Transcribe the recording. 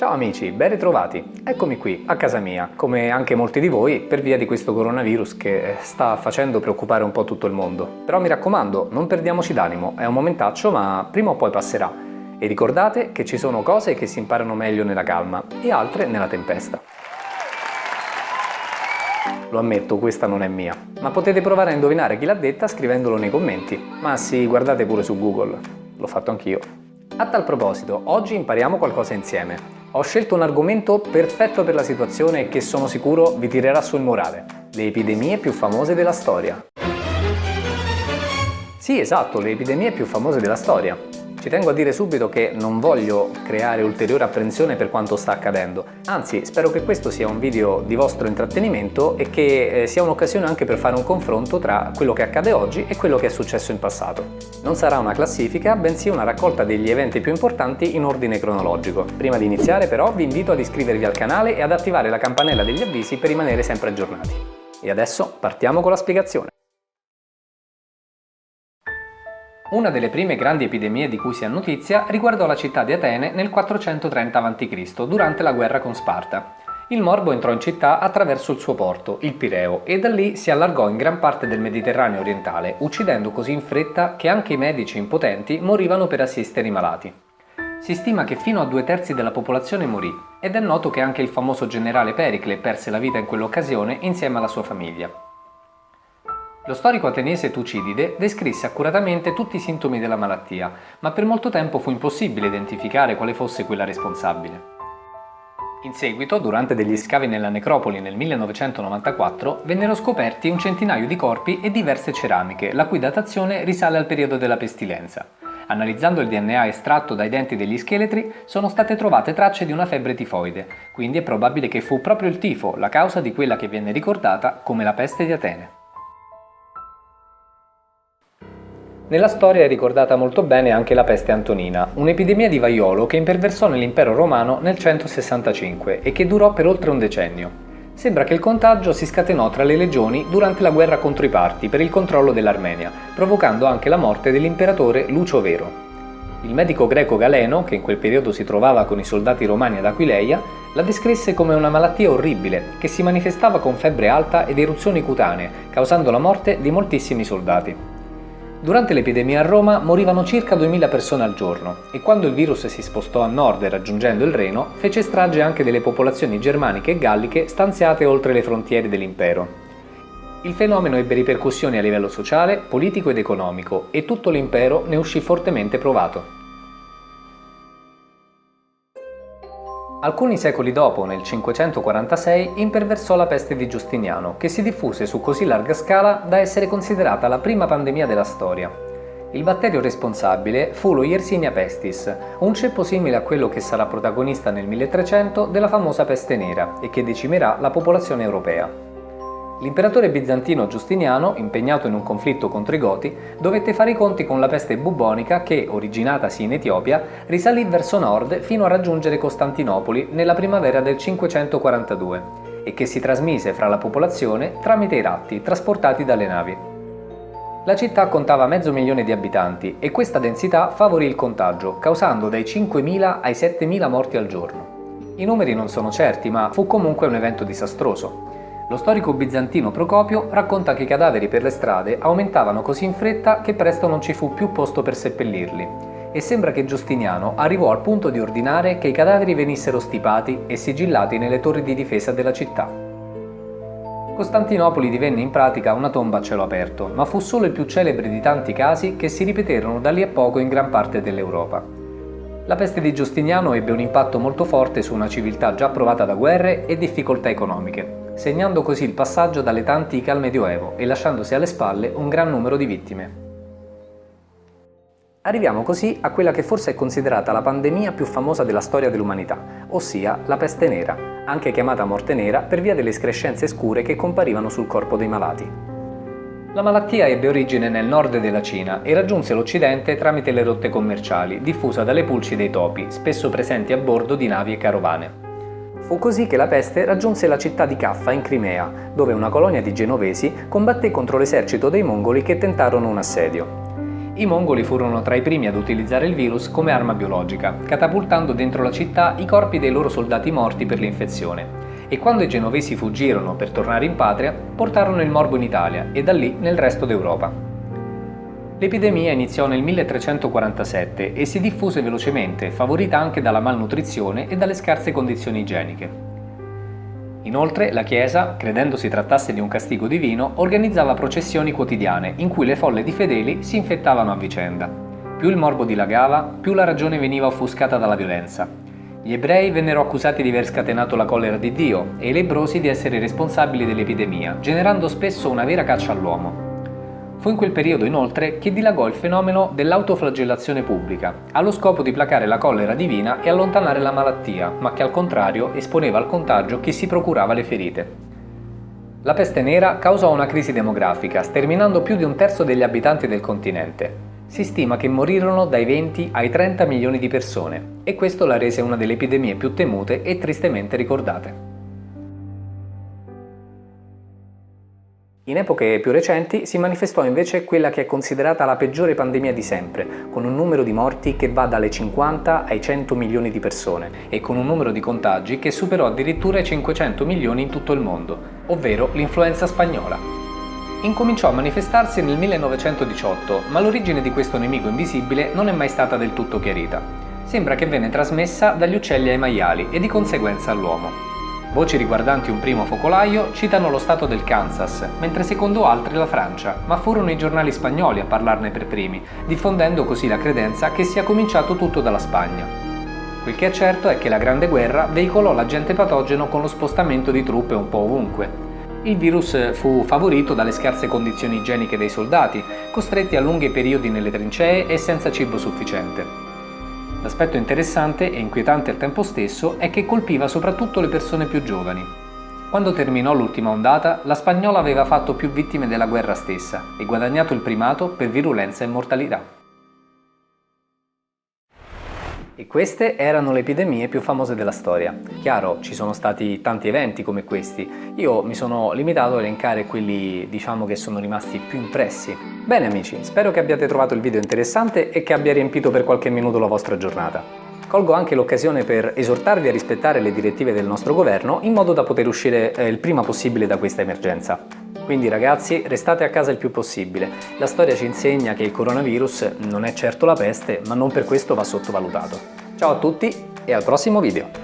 Ciao amici, ben ritrovati. Eccomi qui, a casa mia, come anche molti di voi, per via di questo coronavirus che sta facendo preoccupare un po' tutto il mondo. Però mi raccomando, non perdiamoci d'animo, è un momentaccio, ma prima o poi passerà. E ricordate che ci sono cose che si imparano meglio nella calma e altre nella tempesta. Lo ammetto, questa non è mia, ma potete provare a indovinare chi l'ha detta scrivendolo nei commenti. Ma sì, guardate pure su Google, l'ho fatto anch'io. A tal proposito, oggi impariamo qualcosa insieme. Ho scelto un argomento perfetto per la situazione e che sono sicuro vi tirerà sul morale. Le epidemie più famose della storia. Sì, esatto, le epidemie più famose della storia. Ci tengo a dire subito che non voglio creare ulteriore apprensione per quanto sta accadendo, anzi spero che questo sia un video di vostro intrattenimento e che sia un'occasione anche per fare un confronto tra quello che accade oggi e quello che è successo in passato. Non sarà una classifica, bensì una raccolta degli eventi più importanti in ordine cronologico. Prima di iniziare però vi invito ad iscrivervi al canale e ad attivare la campanella degli avvisi per rimanere sempre aggiornati. E adesso partiamo con la spiegazione. Una delle prime grandi epidemie di cui si ha notizia riguardò la città di Atene nel 430 a.C., durante la guerra con Sparta. Il morbo entrò in città attraverso il suo porto, il Pireo, e da lì si allargò in gran parte del Mediterraneo orientale, uccidendo così in fretta che anche i medici impotenti morivano per assistere i malati. Si stima che fino a 2/3 della popolazione morì, ed è noto che anche il famoso generale Pericle perse la vita in quell'occasione insieme alla sua famiglia. Lo storico ateniese Tucidide descrisse accuratamente tutti i sintomi della malattia, ma per molto tempo fu impossibile identificare quale fosse quella responsabile. In seguito, durante degli scavi nella necropoli nel 1994, vennero scoperti un centinaio di corpi e diverse ceramiche, la cui datazione risale al periodo della pestilenza. Analizzando il DNA estratto dai denti degli scheletri, sono state trovate tracce di una febbre tifoide, quindi è probabile che fu proprio il tifo la causa di quella che viene ricordata come la peste di Atene. Nella storia è ricordata molto bene anche la peste antonina, un'epidemia di vaiolo che imperversò nell'impero romano nel 165 e che durò per oltre un decennio. Sembra che il contagio si scatenò tra le legioni durante la guerra contro i Parti per il controllo dell'Armenia, provocando anche la morte dell'imperatore Lucio Vero. Il medico greco Galeno, che in quel periodo si trovava con i soldati romani ad Aquileia, la descrisse come una malattia orribile che si manifestava con febbre alta ed eruzioni cutanee, causando la morte di moltissimi soldati. Durante l'epidemia a Roma morivano circa 2000 persone al giorno e quando il virus si spostò a nord raggiungendo il Reno, fece strage anche delle popolazioni germaniche e galliche stanziate oltre le frontiere dell'impero. Il fenomeno ebbe ripercussioni a livello sociale, politico ed economico e tutto l'impero ne uscì fortemente provato. Alcuni secoli dopo, nel 546, imperversò la peste di Giustiniano, che si diffuse su così larga scala da essere considerata la prima pandemia della storia. Il batterio responsabile fu lo Yersinia pestis, un ceppo simile a quello che sarà protagonista nel 1300 della famosa peste nera e che decimerà la popolazione europea. L'imperatore bizantino Giustiniano, impegnato in un conflitto contro i Goti, dovette fare i conti con la peste bubonica che, originatasi in Etiopia, risalì verso nord fino a raggiungere Costantinopoli nella primavera del 542 e che si trasmise fra la popolazione tramite i ratti trasportati dalle navi. La città contava 500.000 di abitanti e questa densità favorì il contagio, causando dai 5.000 ai 7.000 morti al giorno. I numeri non sono certi, ma fu comunque un evento disastroso. Lo storico bizantino Procopio racconta che i cadaveri per le strade aumentavano così in fretta che presto non ci fu più posto per seppellirli, e sembra che Giustiniano arrivò al punto di ordinare che i cadaveri venissero stipati e sigillati nelle torri di difesa della città. Costantinopoli divenne in pratica una tomba a cielo aperto, ma fu solo il più celebre di tanti casi che si ripeterono da lì a poco in gran parte dell'Europa. La peste di Giustiniano ebbe un impatto molto forte su una civiltà già provata da guerre e difficoltà economiche, segnando così il passaggio dall'età antica al Medioevo e lasciandosi alle spalle un gran numero di vittime. Arriviamo così a quella che forse è considerata la pandemia più famosa della storia dell'umanità, ossia la peste nera, anche chiamata morte nera per via delle escrescenze scure che comparivano sul corpo dei malati. La malattia ebbe origine nel nord della Cina e raggiunse l'Occidente tramite le rotte commerciali, diffusa dalle pulci dei topi, spesso presenti a bordo di navi e carovane. Fu così che la peste raggiunse la città di Caffa in Crimea, dove una colonia di genovesi combatté contro l'esercito dei mongoli che tentarono un assedio. I mongoli furono tra i primi ad utilizzare il virus come arma biologica, catapultando dentro la città i corpi dei loro soldati morti per l'infezione. E quando i genovesi fuggirono per tornare in patria, portarono il morbo in Italia e da lì nel resto d'Europa. L'epidemia iniziò nel 1347 e si diffuse velocemente, favorita anche dalla malnutrizione e dalle scarse condizioni igieniche. Inoltre, la Chiesa, credendo si trattasse di un castigo divino, organizzava processioni quotidiane in cui le folle di fedeli si infettavano a vicenda. Più il morbo dilagava, più la ragione veniva offuscata dalla violenza. Gli ebrei vennero accusati di aver scatenato la collera di Dio e i lebbrosi di essere responsabili dell'epidemia, generando spesso una vera caccia all'uomo. Fu in quel periodo, inoltre, che dilagò il fenomeno dell'autoflagellazione pubblica, allo scopo di placare la collera divina e allontanare la malattia, ma che al contrario esponeva al contagio chi si procurava le ferite. La peste nera causò una crisi demografica, sterminando più di un terzo degli abitanti del continente. Si stima che morirono dai 20 ai 30 milioni di persone, e questo la rese una delle epidemie più temute e tristemente ricordate. In epoche più recenti si manifestò invece quella che è considerata la peggiore pandemia di sempre, con un numero di morti che va dalle 50 ai 100 milioni di persone e con un numero di contagi che superò addirittura i 500 milioni in tutto il mondo, ovvero l'influenza spagnola. Incominciò a manifestarsi nel 1918, ma l'origine di questo nemico invisibile non è mai stata del tutto chiarita. Sembra che venne trasmessa dagli uccelli ai maiali e di conseguenza all'uomo. Voci riguardanti un primo focolaio citano lo stato del Kansas, mentre secondo altri la Francia, ma furono i giornali spagnoli a parlarne per primi, diffondendo così la credenza che sia cominciato tutto dalla Spagna. Quel che è certo è che la Grande Guerra veicolò l'agente patogeno con lo spostamento di truppe un po' ovunque. Il virus fu favorito dalle scarse condizioni igieniche dei soldati, costretti a lunghi periodi nelle trincee e senza cibo sufficiente. L'aspetto interessante e inquietante al tempo stesso è che colpiva soprattutto le persone più giovani. Quando terminò l'ultima ondata, la spagnola aveva fatto più vittime della guerra stessa e guadagnato il primato per virulenza e mortalità. E queste erano le epidemie più famose della storia. Chiaro, ci sono stati tanti eventi come questi. Io mi sono limitato a elencare quelli, che sono rimasti più impressi. Bene amici, spero che abbiate trovato il video interessante e che abbia riempito per qualche minuto la vostra giornata. Colgo anche l'occasione per esortarvi a rispettare le direttive del nostro governo in modo da poter uscire il prima possibile da questa emergenza. Quindi ragazzi, restate a casa il più possibile. La storia ci insegna che il coronavirus non è certo la peste, ma non per questo va sottovalutato. Ciao a tutti e al prossimo video!